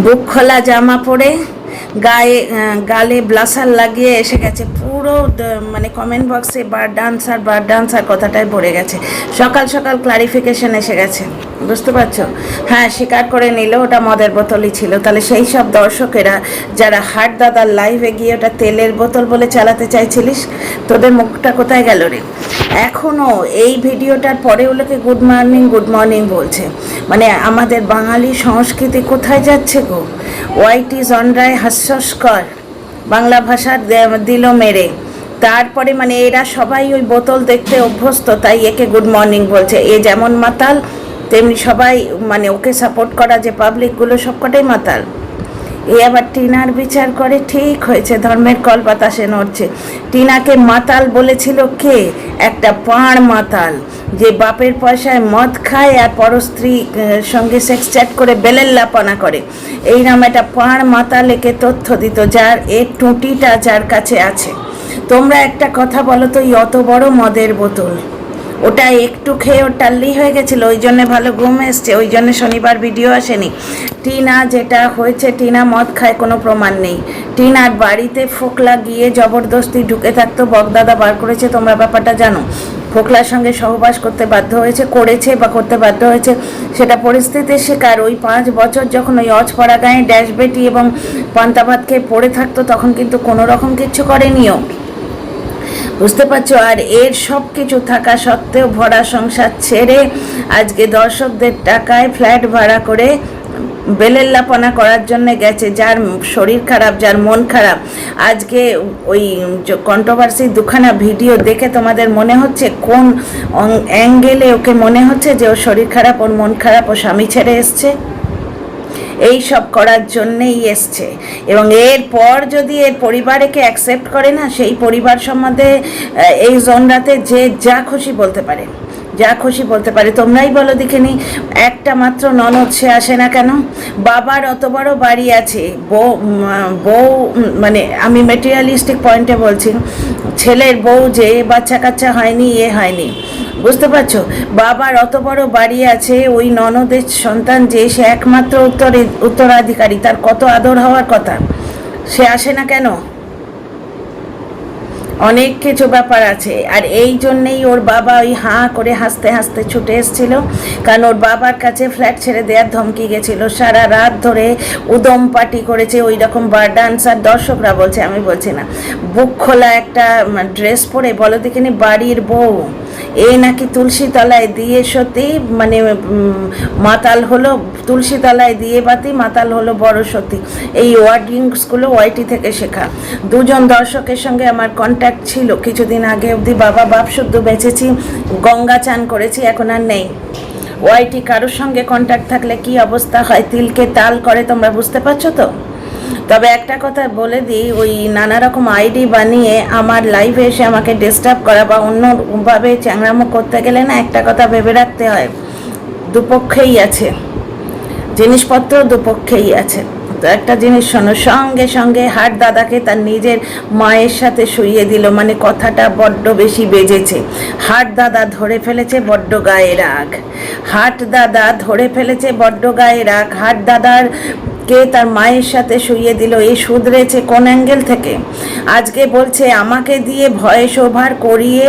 বুক খোলা জামা পরে গায়ে গালে ব্লাসার লাগিয়ে এসে গেছে পুরো মানে কমেন্ট বক্সে বার ডান্সার কথাটাই ভরে গেছে। সকাল সকাল ক্লারিফিকেশন এসে গেছে, বুঝতে পারছো? হ্যাঁ, স্বীকার করে নিল ওটা মদের বোতলই ছিল। তাহলে সেই সব দর্শকেরা যারা হাট দাদার লাইভে গিয়ে ওটা তেলের বোতল বলে চালাতে চাইছিলিস, তোদের মুখটা কোথায় গেল রে? এখনও এই ভিডিওটার পরে ওগুলোকে গুড মর্নিং বলছে। মানে আমাদের বাঙালি সংস্কৃতি কোথায় যাচ্ছে গো? হোয়াইট ইজ অনরায় হাস্যস্কর বাংলা ভাষার দিল মেরে। তারপরে মানে এরা সবাই ওই বোতল দেখতে অভ্যস্ত, তাই একে গুড মর্নিং বলছে। এ যেমন মাতাল তেমনি সবাই মানে ওকে সাপোর্ট করা যে পাবলিকগুলো সবকটাই মাতাল। এ আবার টিনার বিচার করে, ঠিক হয়েছে, ধর্মের কল বাতাসে নড়ছে। টিনাকে মাতাল বলেছিল কে? একটা পাঁড় মাতাল যে বাপের পয়সায় মদ খায় আর পরস্ত্রী সঙ্গে সেক্স চ্যাট করে বেলেল্লাপনা করে। এই নাম একটা পাঁড় মাতাল একে তথ্য দিত, যার এর টুটিটা যার কাছে আছে। তোমরা একটা কথা বলো তো, অত বড় মদের বোতল ওটা একটু খেয়ে ওর টাল্লি হয়ে গেছিলো, ওই জন্যে ভালো ঘুম এসছে, ওই জন্যে শনিবার ভিডিও আসেনি। টিনা যেটা হয়েছে, টিনা মদ খায় কোনো প্রমাণ নেই। টিনার বাড়িতে ফোকলা গিয়ে জবরদস্তি ঢুকে থাকতো, বকদাদা বার করেছে, তোমরা ব্যাপারটা জানো। ফোকলার সঙ্গে সহবাস করতে বাধ্য হয়েছে, করেছে বা করতে বাধ্য হয়েছে, সেটা পরিস্থিতির শিকার। ওই 5 বছর যখন ওই অজপড়া গায়ে ড্যাশ বেটি এবং পান্তা ভাত খেয়ে পড়ে থাকতো, তখন কিন্তু কোনো রকম কিচ্ছু করেনিও, বুঝতে পারছো? আর এর সব কিছু থাকা সত্ত্বেও ভরা সংসার ছেড়ে আজকে দর্শকদের টাকায় ফ্ল্যাট ভাড়া করে বেলেল্লাপনা করার জন্য গেছে। যার শরীর খারাপ, যার মন খারাপ, আজকে ওই কন্ট্রোভার্সি দুখানা ভিডিও দেখে তোমাদের মনে হচ্ছে কোন অ্যাঙ্গেলে ওকে মনে হচ্ছে যে ওর শরীর খারাপ, ওর মন খারাপ, ও স্বামী ছেড়ে এসছে? এই সব করার জন্যেই এসছে। এবং এরপর যদি এর পরিবার একে অ্যাকসেপ্ট করে না, সেই পরিবার সম্বন্ধে এই জনরাতে যে যা খুশি বলতে পারে, যা খুশি বলতে পারে। তোমরাই বলো দেখিনি, একটা মাত্র ননদ, সে আসে না কেন? বাবার অত বড় বাড়ি আছে, বউ মানে আমি মেটেরিয়ালিস্টিক পয়েন্টে বলছি, ছেলের বউ যে বাচ্চা কাচ্চা হয়নি, হয়নি, বুঝতে পারছো? বাবার অত বড় বাড়ি আছে, ওই ননদের সন্তান যে সে একমাত্র উত্তরাধিকারী, তার কত আদর হওয়ার কথা, সে আসে না কেন? অনেক কিছু ব্যাপার আছে। আর এই জন্যেই ওর বাবা ওই হাঁ করে হাসতে হাসতে ছুটে এসেছিল, কারণ ওর বাবার কাছে ফ্ল্যাট ছেড়ে দেওয়ার ধমকি গেছিল। সারা রাত ধরে উদম পার্টি করেছে, ওই রকম বার ডান্সার, দর্শকরা বলছে, আমি বলছি না। বুক খোলা একটা ড্রেস পরে, বলো দেখিনি, বাড়ির বউ এ নাকি তুলসী তলায় দিয়ে সতী, মানে মাতাল হলো তুলসী তলায় দিয়ে বাতি, মাতাল হলো বড় সতী। এই ওয়ার্ডিংসগুলো ওয়াইটি থেকে শেখা। দুজন দর্শকের সঙ্গে আমার কন্ট্যাক্ট ছিল কিছুদিন আগে অবধি, বাপ শুদ্ধ বেঁচেছি, গঙ্গা চান করেছি, এখন আর নেই। ওয়াইটি কারোর সঙ্গে কন্ট্যাক্ট থাকলে কি অবস্থা হয়, তিলকে তাল করে, তোমরা বুঝতে পারছো তো? তবে একটা কথা বলে দিই, ওই নানা রকম আইডি বানিয়ে আমার লাইভে এসে আমাকে ডিস্টার্ব করা বা অন্যভাবে চ্যাংড়ামো করতে গেলে না, একটা কথা ভেবে রাখতে হয়, দুপক্ষেই আছে জিনিসপত্র, দুপক্ষেই আছে। তো একটা জিনিস শোনো, সঙ্গে সঙ্গে হাট দাদাকে তার নিজের মায়ের সাথে শুইয়ে দিল, মানে কথাটা বড্ড বেশি বেজেছে। হাট দাদা ধরে ফেলেছে বড্ড গায়ে রাগ, হাট দাদা ধরে ফেলেছে বড্ড গায়ে রাগ। হাট দাদার কে তার মায়ের সাথে শুইয়ে দিল, এই শুধরেছে কোন অ্যাঙ্গেল থেকে? আজকে বলছে আমাকে দিয়ে ভয়েস ওভার করিয়ে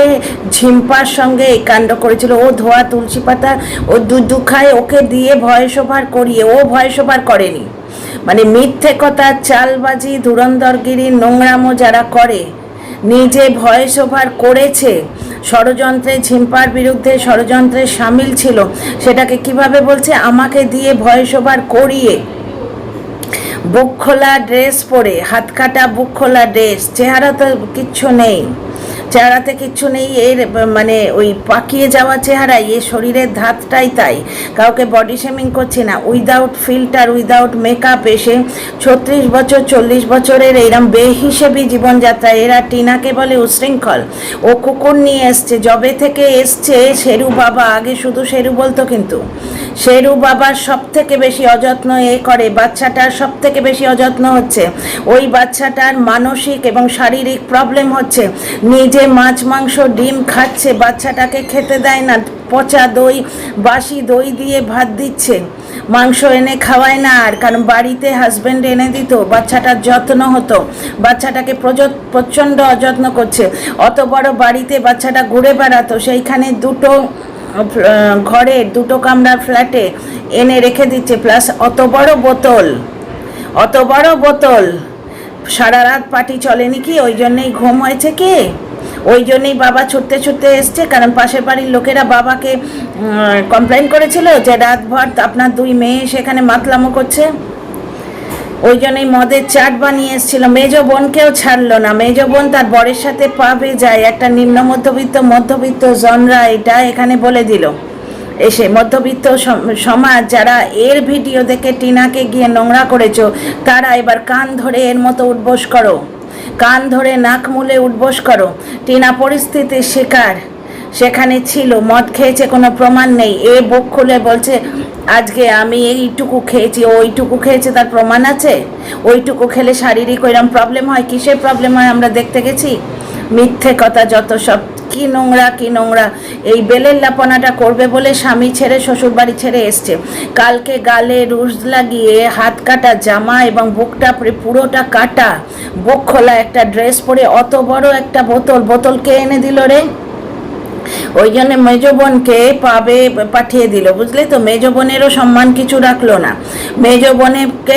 ঝিম্পার সঙ্গে এই কাণ্ড করেছিল। ও ধোয়া তুলসী পাতা, ও দুধ খায়, ওকে দিয়ে ভয়েস ওভার করিয়ে, ও ভয়েস ওভার করেনি। মানে মিথ্যে কথা, চালবাজি, ধুরন্ধরগিরি, নোংরামো যারা করে, নিজে ভয়েস ওভার করেছে, ষড়যন্ত্রে, ঝিম্পার বিরুদ্ধে ষড়যন্ত্রে সামিল ছিল, সেটাকে কিভাবে বলছে আমাকে দিয়ে ভয়েস ওভার করিয়ে। বুক খোলা ড্রেস পরে, হাত কাটা বুক খোলা ড্রেস, চেহারা তো কিচ্ছু নেই, চেহারাতে কিচ্ছু নেই। এর মানে ওই পাকিয়ে যাওয়া চেহারাই, এ শরীরের ধাতটাই তাই। কাউকে বডি শেমিং করছি না। উইদাউট ফিল্টার, উইদাউট মেকআপ এসে 36 বছর 40 বছরের এইরকম বেহিসেবি জীবনযাত্রা। এরা টিনাকে বলে উশৃঙ্খল। ও কুকুর নিয়ে এসছে, জবে থেকে এসছে শেরু বাবা, আগে শুধু শেরু বলতো, কিন্তু শেরু বাবার সব থেকে বেশি অযত্ন এ করে, বাচ্চাটার সব থেকে বেশি অযত্ন হচ্ছে। ওই বাচ্চাটার মানসিক এবং শারীরিক প্রবলেম হচ্ছে, নিজে মাছ মাংস ডিম খাচ্ছে, বাচ্চাটাকে খেতে দেয় না, পচা দই, বাসি দই দিয়ে ভাত দিচ্ছে, মাংস এনে খাওয়ায় না। আর কারণ বাড়িতে হাজব্যান্ড এনে দিত, বাচ্চাটার যত্ন হতো, বাচ্চাটাকে প্রচণ্ড অযত্ন করছে। অত বড় বাড়িতে বাচ্চাটা ঘুরে বেড়াতো, সেইখানে দুটো ঘরে, দুটো কামরার ফ্ল্যাটে এনে রেখে দিচ্ছে, প্লাস অত বড় বোতল। সারা রাত পার্টি চলেনি কি? ওই জন্যেই ঘুম হয়েছে কি? ওই জন্যেই বাবা ছুটতে ছুটতে এসছে, কারণ পাশের বাড়ির লোকেরা বাবাকে কমপ্লেন করেছিল যে রাতভর আপনার 2 মেয়ে সেখানে মাতলামো করছে। ওই জন্যই মদের চাট বানিয়ে এসেছিল। মেজ বোনকেও ছাড়লো না। মেজ বোন তার বরের সাথে পাবে যায়, একটা নিম্ন মধ্যবিত্ত জনরা এটা এখানে বলে দিল। এসে মধ্যবিত্ত সমাজ যারা এর ভিডিও দেখে টিনাকে গিয়ে নোংরা করেছো, তারা এবার কান ধরে এর মতো উঠবোস করো, কান ধরে নাক মুলে উঠবোস করো। টিনা পরিস্থিতির শিকার, সেখানে ছিল, মদ খেয়েছে, কোনো প্রমাণ নেই। এ বুক খুলে বলছে আজকে আমি এইটুকু খেয়েছি, ওইটুকু খেয়েছে, তার প্রমাণ আছে? ওইটুকু খেলে শারীরিক ওইরকম প্রবলেম হয়? কিসের প্রবলেম হয় আমরা দেখতে গেছি? মিথ্যে কথা যত সব। কি নোংরা। এই বেলের লাপনাটা করবে বলে স্বামী ছেড়ে, শ্বশুর বাড়ি ছেড়ে এসছে। কালকে গালে রুজ লাগিয়ে হাত কাটা জামা এবং বুকটা পুরোটা কাটা, বুক খোলা একটা ড্রেস পরে অত বড় একটা বোতল কে এনে দিল রে? ওই জন্য মেজ বোনকে পাঠিয়ে দিল, বুঝলে তো? মেজ বোনেরও সম্মান কিছু রাখলো না, মেজ বোনকে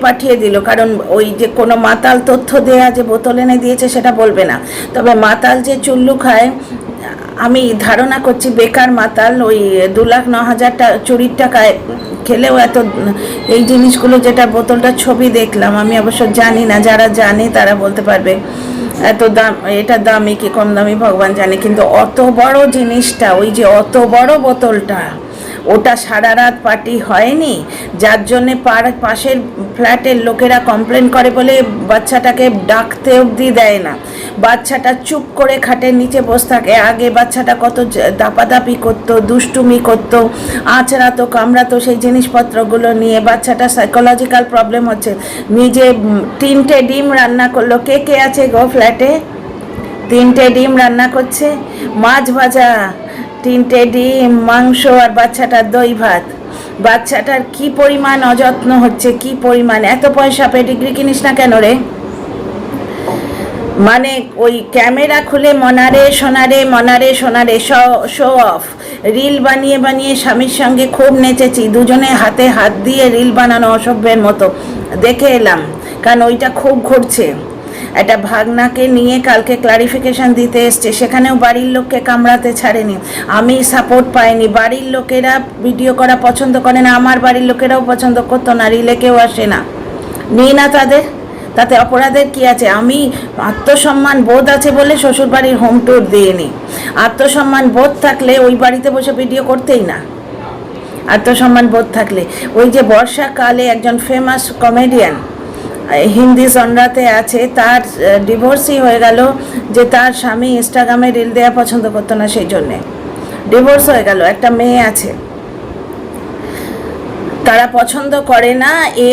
পাঠিয়ে দিল। কারণ ওই যে কোনো মাতাল তথ্য দেয়া যে বোতল এনে দিয়েছে সেটা বলবে না, তবে মাতাল যে চুল্লু খায়, আমি ধারণা করছি বেকার মাতাল, ওই 2,09,000 চুরির টাকায় খেলেও এত এই জিনিসগুলো, যেটা বোতলটার ছবি দেখলাম, আমি অবশ্য জানি না, যারা জানে তারা বলতে পারবে এত দাম, এটা দামি কি কম দামি ভগবান জানে। কিন্তু অত বড় জিনিসটা, ওই যে অত বড় বোতলটা, ওটা সারা রাত পার্টি হয়নি, যার জন্যে পাশের ফ্ল্যাটের লোকেরা কমপ্লেন করে বলে বাচ্চাটাকে ডাকতে অবধি দেয় না। বাচ্চাটা চুপ করে খাটের নিচে বসে থাকে। আগে বাচ্চাটা কত দাপাদাপি করতো, দুষ্টুমি করতো, আঁচড়াতো, কামড়াতো সেই জিনিসপত্রগুলো নিয়ে। বাচ্চাটা সাইকোলজিক্যাল প্রবলেম হচ্ছে। নিজে 3টে ডিম রান্না করলো। কে আছে গো ফ্ল্যাটে? 3টে ডিম রান্না করছে, মাছ ভাজা, 3টে ডিম, মাংস, আর বাচ্চাটার দই ভাত। বাচ্চাটার কি পরিমাণ অযত্ন হচ্ছে, কি পরিমাণ! এত পয়সা পেডিগ্রি কিনিস না কেন রে? মানে ওই ক্যামেরা খুলে মনারে সোনারে শো অফ, রিল বানিয়ে স্বামীর সঙ্গে খুব নেচেছি, দুজনে হাতে হাত দিয়ে রিল বানানো অসভ্যের মতো দেখে এলাম, কারণ ওইটা খুব ঘুরছে। একটা ভাগনাকে নিয়ে কালকে ক্লারিফিকেশন দিতে এসছে, সেখানেও বাড়ির লোককে কামড়াতে ছাড়েনি। আমি সাপোর্ট পাইনি, বাড়ির লোকেরা ভিডিও করা পছন্দ করে না, আমার বাড়ির লোকেরাও পছন্দ করতো না, রিলে কেউ আসে না, নিই না তাতে অপরাধের কি আছে? আমি আত্মসম্মান বোধ আছে বলে শ্বশুর বাড়ির হোম ট্যুর দিইনি। আত্মসম্মান বোধ থাকলে ওই বাড়িতে বসে ভিডিও করতেই না। আত্মসম্মান বোধ থাকলে, ওই যে বর্ষাকালে একজন ফেমাস কমেডিয়ান হিন্দি জনরাতে আছে, তার ডিভোর্সই হয়ে গেল, যে তার স্বামী ইনস্টাগ্রামে রিল দেওয়া পছন্দ করতো না, সেই জন্যে ডিভোর্স হয়ে গেল। একটা মেয়ে আছে, তারা পছন্দ করে না, এ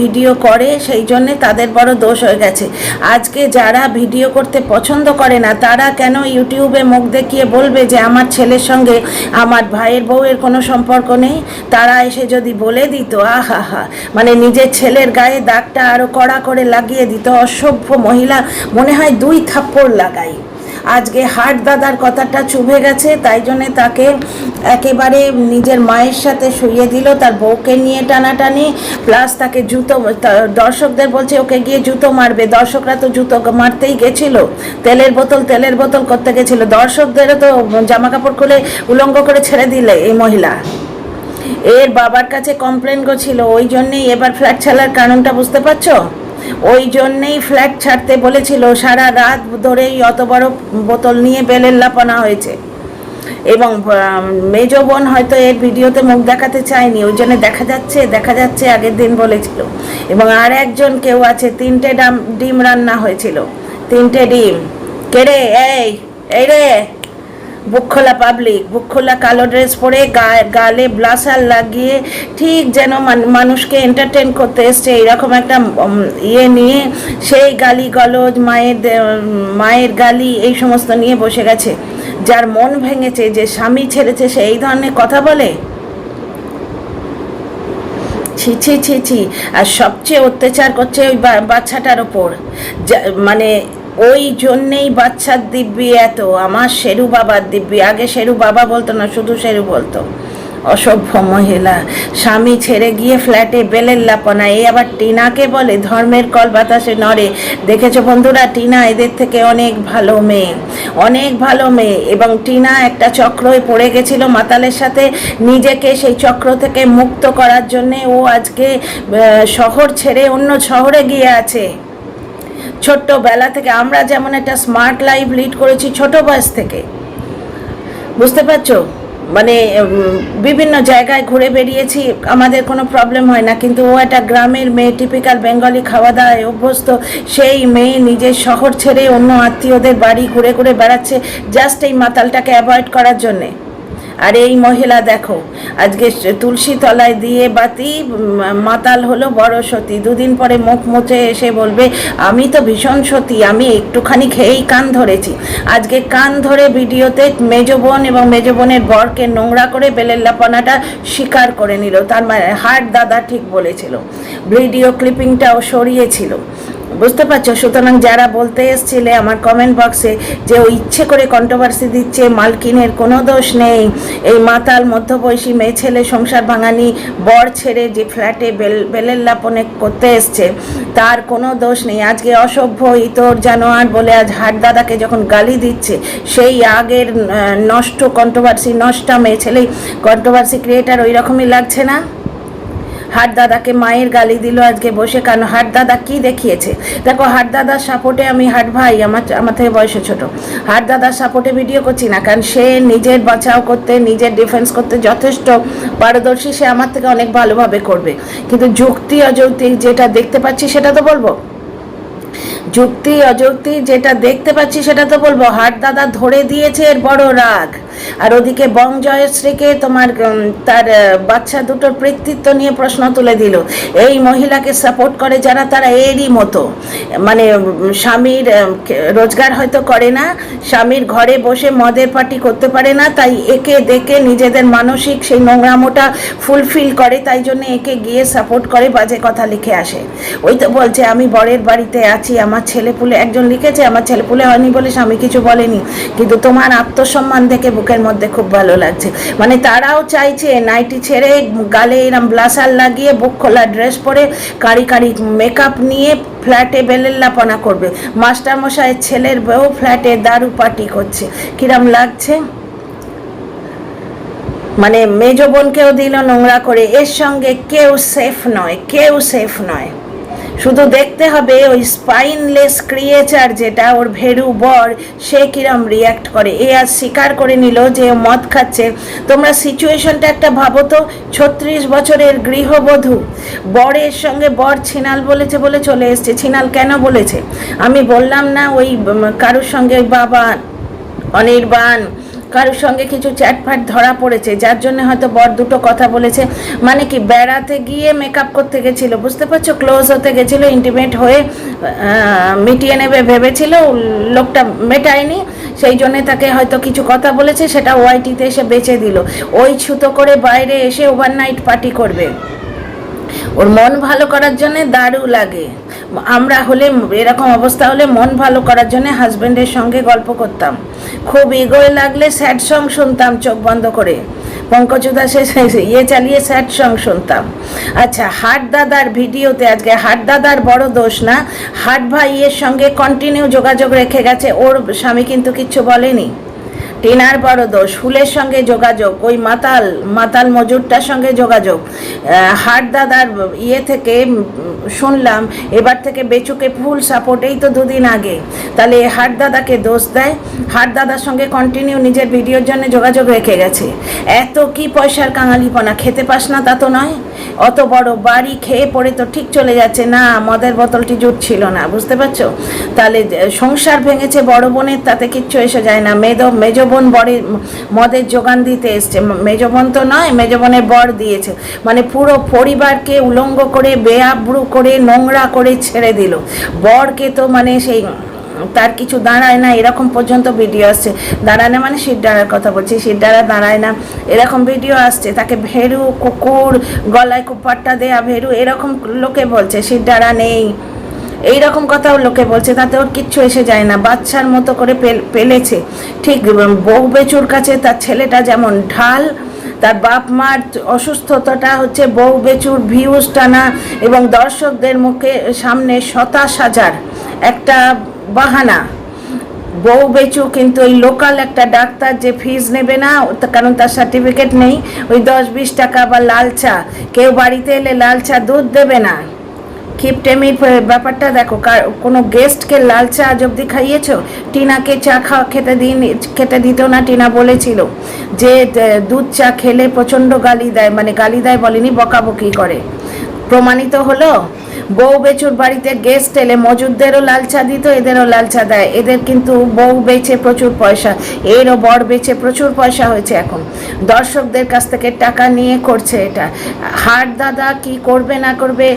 ভিডিও করে, সেই জন্যে তাদের বড় দোষ হয়ে গেছে। আজকে যারা ভিডিও করতে পছন্দ করে না, তারা কেন ইউটিউবে মুখ দেখিয়ে বলবে যে আমার ছেলের সঙ্গে আমার ভাইয়ের বউয়ের কোনো সম্পর্ক নেই? তারা এসে যদি বলে দিত, আহা, মানে নিজের ছেলের গায়ে দাগটা আরও কড়া করে লাগিয়ে দিত। অসভ্য মহিলা, মনে হয় 2 থাপ্পড় লাগাই। আজকে হাট দাদার কথাটা চুভে গেছে, তাই জন্যে তাকে একেবারে নিজের মায়ের সাথে শুইয়ে দিল, তার বউকে নিয়ে টানাটানি, প্লাস তাকে জুতো, দর্শকদের বলছে ওকে গিয়ে জুতো মারবে। দর্শকরা তো জুতো মারতেই গেছিল, তেলের বোতল করতে গেছিল। দর্শকদেরও তো জামা কাপড় খুলে উলঙ্গ করে ছেড়ে দিলে এই মহিলা। এর বাবার কাছে কমপ্লেন করছিল, ওই জন্যেই এবার ফ্ল্যাট ছাড়ার কারণটা বুঝতে পারছো? ওই জন্যেই ফ্ল্যাট ছাড়তে বলেছিল। সারা রাত ধরেই অত বড় বোতল নিয়ে বেলের লাপানা হয়েছে, এবং মেজ বোন হয়তো এর ভিডিওতে মুখ দেখাতে চায়নি, ওই জন্য দেখা যাচ্ছে আগের দিন বলেছিল। এবং আর একজন কেউ আছে, 3টে ডিম রান্না হয়েছিল, 3টে ডিম। কে রে? এই রে, বুক খোলা পাবলিক, বুক খোলা কালো ড্রেস পরে গালে ব্লাসার লাগিয়ে ঠিক যেন মানুষকে এন্টারটেন করতে এসছে এইরকম একটা ইয়ে নিয়ে সেই গালি গলজ মায়ের গালি এই সমস্ত নিয়ে বসে গেছে। যার মন ভেঙেছে, যে স্বামী ছেড়েছে, সে এই ধরনের কথা বলে? ছি ছি ছি ছি। আর সবচেয়ে অত্যাচার করছে ওই বাচ্চাটার ওপর, মানে ওই জন্যেই বাচ্চার দিব্যি এত। আমার শেরু বাবার দিব্যি, আগে শেরু বাবা বলতো না, শুধু শেরু বলতো। অসভ্য মহিলা, স্বামী ছেড়ে গিয়ে ফ্ল্যাটে বেলের লাপনা। এই আবার টিনাকে বলে ধর্মের কল বাতাসে নড়ে। দেখেছো বন্ধুরা, টিনা এদের থেকে অনেক ভালো মেয়ে, অনেক ভালো মেয়ে। এবং টিনা একটা চক্রয় পড়ে গেছিল মাতালের সাথে, নিজেকে সেই চক্র থেকে মুক্ত করার জন্যে ও আজকে শহর ছেড়ে অন্য শহরে গিয়ে আছে। ছোট্টবেলা থেকে আমরা যেমন একটা স্মার্ট লাইফ লিড করেছি ছোট বয়স থেকে, বুঝতে পারছো? মানে বিভিন্ন জায়গায় ঘুরে বেরিয়েছি, আমাদের কোনো প্রবলেম হয় না। কিন্তু ও একটা গ্রামের মেয়ে, টিপিক্যাল বেঙ্গলি খাওয়া দাওয়ায় অভ্যস্ত। সেই মেয়ে নিজের শহর ছেড়ে অন্য আত্মীয়দের বাড়ি ঘুরে ঘুরে বেড়াচ্ছে জাস্ট এই মাতালটাকে অ্যাভয়েড করার জন্যে। আর এই মহিলা দেখো, আজকে তুলসী তলায় দিয়ে বাতি মাতাল হলো বড় সতী। দুদিন পরে মুখ মুছে এসে বলবে আমি তো ভীষণ সতী, আমি একটুখানি খেয়েই কান ধরেছি। আজকে কান ধরে ভিডিওতে মেজো বোন এবং মেজো বোনের বরকে নোংরা করে বেলেল্লাপনাটা স্বীকার করে নিল। তার মানে হাট দাদা ঠিক বলেছিল, ভিডিও ক্লিপিংটাও সরিয়েছিল, বুঝতে পারছো? সুতরাং যারা বলতে এসছিলে আমার কমেন্ট বক্সে যে ও ইচ্ছে করে কন্ট্রোভার্সি দিচ্ছে, মালকিনের কোনো দোষ নেই, এই মাতাল মধ্যবয়সী মেয়ে ছেলে সংসার ভাঙানি বর ছেড়ে যে ফ্ল্যাটে বেলের লাপনে করতে এসছে তার কোনো দোষ নেই। আজকে অসভ্য ইতর জানোয়ার বলে আজ হাট দাদাকে যখন গালি দিচ্ছে, সেই আগের নষ্ট কন্ট্রোভার্সি নষ্টা মেয়ে ছেলেই কন্ট্রোভার্সি ক্রিয়েটার ওই রকমই লাগছে না? হাট দাদাকে মায়ের গালি দিল আজকে বসে, কারণ হাট দাদা কী দেখিয়েছে দেখো। হাট দাদার সাপোর্টে আমি, হাট ভাই আমার থেকে বয়সে ছোট, হাট দাদার সাপোর্টে ভিডিও করছি না, কারণ সে নিজের বাঁচাও করতে, নিজের ডিফেন্স করতে যথেষ্ট পারদর্শী। সে আমার থেকে অনেক ভালোভাবে করবে। কিন্তু যুক্তি অযৌক্তিক যেটা দেখতে পাচ্ছি সেটা তো বলবো, যুক্তি অযৌক্তি যেটা দেখতে পাচ্ছি সেটা তো বলবো। হাট দাদা ধরে দিয়েছে এর বড় রাগ। আর ওদিকে বং জয়শ্রীকে তোমার তার বাচ্চা দুটোর কৃতিত্ব নিয়ে প্রশ্ন তুলে দিল। এই মহিলাকে সাপোর্ট করে যারা, তারা এরই মতো, মানে স্বামীর রোজগার হয়তো করে না, স্বামীর ঘরে বসে মদের পার্টি করতে পারে না, তাই একে দেখে নিজেদের মানসিক সেই নোংরামোটা ফুলফিল করে, তাই জন্য একে গিয়ে সাপোর্ট করে, বাজে কথা লিখে আসে। ওই তো বলছে আমি বরের বাড়িতে আছি, আমার ছেলেপুলে, একজন লিখেছে আমার ছেলেপুলে হয়নি বলে স্বামী কিছু বলেনি, কিন্তু তোমার আত্মসম্মান দেখে বুকের মধ্যে খুব ভালো লাগছে। মানে তারাও চাইছে নাইটি ছেড়ে গালে এরম ব্লাসার লাগিয়ে বুক খোলা ড্রেস পরে কারি কারি মেকআপ নিয়ে ফ্ল্যাটে বেলেল্লাপনা করবে। মাস্টারমশাইয়ের ছেলের বউ ফ্ল্যাটে দারু পার্টি করছে, কিরম লাগছে? মানে মেজ বোনকেও দিল নোংরা করে। এর সঙ্গে কেউ সেফ নয়, কেউ সেফ নয়। শুধু দেখতে হবে ওই স্পাইনলেস ক্রিয়েচার যেটা ওর ভেরু বর, সে কিরম রিয়াক্ট করে। এ আজ স্বীকার করে নিল যে ও মদ খাচ্ছে। তোমরা সিচুয়েশনটা একটা ভাবো তো, 36 বছরের গৃহবধূ, বরের সঙ্গে বর ছিনাল বলেছে বলে চলে এসছে। ছিনাল কেন বলেছে আমি বললাম না, ওই কারোর সঙ্গে বাবা অনির্বাণ কারোর সঙ্গে কিছু চ্যাটফ্যাট ধরা পড়েছে, যার জন্য হয়তো বর দুটো কথা বলেছে। মানে কি বেড়াতে গিয়ে মেকআপ করতে গেছিলো, বুঝতে পারছো, ক্লোজ হতে গেছিলো, ইন্টিমেট হয়ে মিটিয়ে নেবে ভেবেছিল, লোকটা মেটায়নি, সেই জন্যে তাকে হয়তো কিছু কথা বলেছে, সেটা ওয়াইটিতে এসে বেচে দিল। ওই ছুতো করে বাইরে এসে ওভারনাইট পার্টি করবে। ওর মন ভালো করার জন্যে দারু লাগে। আমরা হলে এরকম অবস্থা হলে মন ভালো করার জন্য হাজব্যান্ডের সঙ্গে গল্প করতাম, খুব ইগোয় লাগলে স্যাড সং শুনতাম চোখ বন্ধ করে, পঙ্কজ দাসের ইয়ে চালিয়ে স্যাড সং শুনতাম। আচ্ছা, হাট দাদার ভিডিওতে আজকে হাট দাদার বড় দোষ না, হাট ভাইয়ের সঙ্গে কন্টিনিউ যোগাযোগ রেখে গেছে, ওর স্বামী কিন্তু কিচ্ছু বলেনি। টিনার বড় দোষ, ফুলের সঙ্গে যোগাযোগ, ওই মাতাল মজুরটার সঙ্গে যোগাযোগ। হাট দাদার ইয়ে থেকে শুনলাম এবার থেকে বেচুকে ফুল সাপোর্ট, এই তো দুদিন আগে। তাহলে হাট দাদাকে দোষ দেয়, হাট দাদার সঙ্গে কন্টিনিউ নিজের ভিডিওর জন্য যোগাযোগ রেখে গেছে। এত কি পয়সার কাঙালিপনা, খেতে পাস না তা তো নয়, অত বড় বাড়ি খেয়ে পড়ে তো ঠিক চলে যাচ্ছে না, মদের বোতলটি জুটছিল না, বুঝতে পারছো? তাহলে সংসার ভেঙেছে বড় বোনের, তাতে কিচ্ছু এসে যায় না। মেজ বোন মদের যোগান দিতে এসছে, মেজ বোন তো নয়, মেজ বোনের বর দিয়েছে, মানে পুরো পরিবারকে উলঙ্গ করে বেআব্রু করে নোংরা করে ছেড়ে দিল। বরকে তো মানে সেই তার কিছু দাঁড়ায় না এরকম পর্যন্ত ভিডিও আসছে। দাঁড়ায় না মানে শিরডাড়ার কথা বলছি, শিরডাড়া দাঁড়ায় না এরকম ভিডিও আসছে। তাকে ভেরু, কুকুর, গলায় কুপাট্টা দেয়া ভেরু এরকম লোকে বলছে, শিরডাড়া নেই এইরকম কথাও লোকে বলছে, তাতে ওর কিচ্ছু এসে যায় না। বাচ্চার মতো করে পেলেছে। ঠিক বউ বেচুর কাছে তার ছেলেটা যেমন ঢাল, তার বাপ মার অসুস্থতাটা হচ্ছে বউ বেচুর ভিউজ টানা এবং দর্শকদের মুখে সামনে 27,000 একটা বাহানা। বউ বেচু কিন্তু ওই লোকাল একটা ডাক্তার যে ফিজ নেবে না, কারণ তার সার্টিফিকেট নেই, ওই 10-20 টাকা বা লাল চা, কেউ বাড়িতে এলে লাল চা দুধ দেবে না। কিপটেমির ব্যাপারটা দেখো, কোনো গেস্টকে লাল চা আজ অব্দি খাইয়েছো? টিনাকে চা খেতে দিত না। টিনা বলেছিল যে দুধ চা খেলে প্রচণ্ড গালি দেয়, মানে গালি দেয় বলেনি, বকাবকি করে। প্রমাণিত হলো। বউ বেচুর বাড়িতে গেস্ট এলে মজুদদেরও লাল চা দিত, এদেরও লাল চা দেয়। এদের কিন্তু বউ বেচে প্রচুর পয়সা, এরও বর বেচে প্রচুর পয়সা হয়েছে। এখন দর্শকদের কাছ থেকে টাকা নিয়ে করছে এটা। হাট দাদা কি করবে না করবে,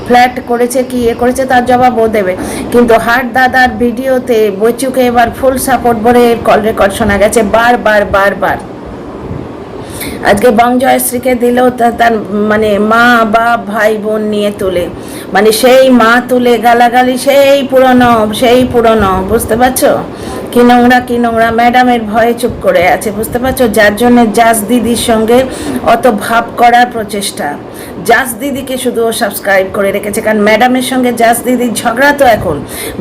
ফ্ল্যাট করেছে কি করেছে তার জবাব ও দেবে, কিন্তু হাট দাদার ভিডিওতে বচুকে এবার ফুল সাপোর্ট বলে কল রেকর্ড শোনা গেছে বারবার। আজকে বং জয়শ্রীকে দিলেও তার মানে মা বা ভাই বোন নিয়ে তুলে, মানে সেই মা তুলে গালাগালি সেই পুরনো, বুঝতে পারছো? কি নোংরা ম্যাডামের ভয়ে চুপ করে আছে, বুঝতে পারছো? যার জন্য জাজ দিদির সঙ্গে অত ভাব করার প্রচেষ্টা। জাজ দিদিকে শুধু ও সাবস্ক্রাইব করে রেখেছে, কারণ ম্যাডামের সঙ্গে জাজ দিদির ঝগড়া তো এখন।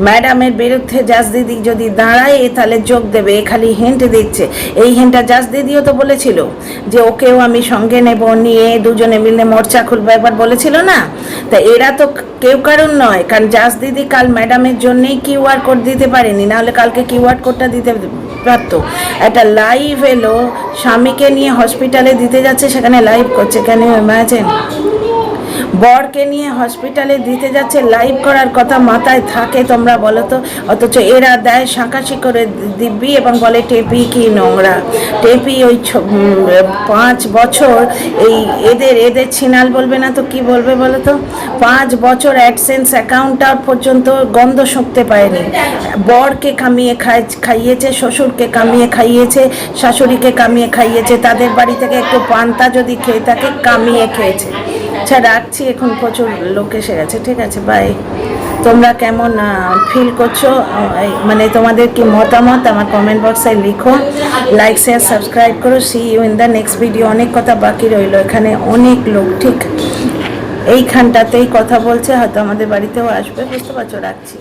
ম্যাডামের বিরুদ্ধে জাজ দিদি যদি দাঁড়ায় তাহলে যোগ দেবে, এ খালি হিন্ট দিচ্ছে। এই হিন্টটা জাজ দিদিও তো বলেছিল যে ওকেও আমি সঙ্গে নেব, নিয়ে দুজনে মিলে মোর্চা খুলবো, একবার বলেছিল না? তা এরা তো কেউ কারণ নয়, কারণ জাজ দিদি কাল ম্যাডামের জন্যেই কিউআর কোড দিতে পারেনি, নাহলে কালকে কিউআর কোডটা দিতে পারত। একটা লাইভ এলো, স্বামীকে নিয়ে হসপিটালে দিতে যাচ্ছে, সেখানে লাইভ করছে। কেন ইমাজিন, বরকে নিয়ে হসপিটালে দিতে যাচ্ছে, লাইভ করার কথা মাথায় থাকে তোমরা বলো তো? অথচ এরা দেয় শাঁকাশি করে দিব্যি এবং বলে টেপি কি নোংরা। টেপি ওই 5 বছর এই এদের ছিনাল বলবে না তো কি বলবে বলো তো? 5 বছর অ্যাডসেন্স অ্যাকাউন্টটা পর্যন্ত গন্ধ শুঁকতে পায়নি। বরকে কামিয়ে খাইয়েছে, শ্বশুরকে কামিয়ে খাইয়েছে, শাশুড়িকে কামিয়ে খাইয়েছে, তাদের বাড়ি থেকে একটু পান্তা যদি খেয়ে থাকে কামিয়ে খেয়েছে। আচ্ছা রাখছি, এখন প্রচুর লোক এসে গেছে, ঠিক আছে, বাই। তোমরা কেমন ফিল করছো, মানে তোমাদের কি মতামত আমার কমেন্ট বক্সে লিখো। লাইক শেয়ার সাবস্ক্রাইব করো। See you in the next video. অনেক কথা বাকি রইলো, এখানে অনেক লোক ঠিক এইখানটাতেই কথা বলছে, হয়তো আমাদের বাড়িতেও আসবে, বুঝতে পারছো? রাখছি।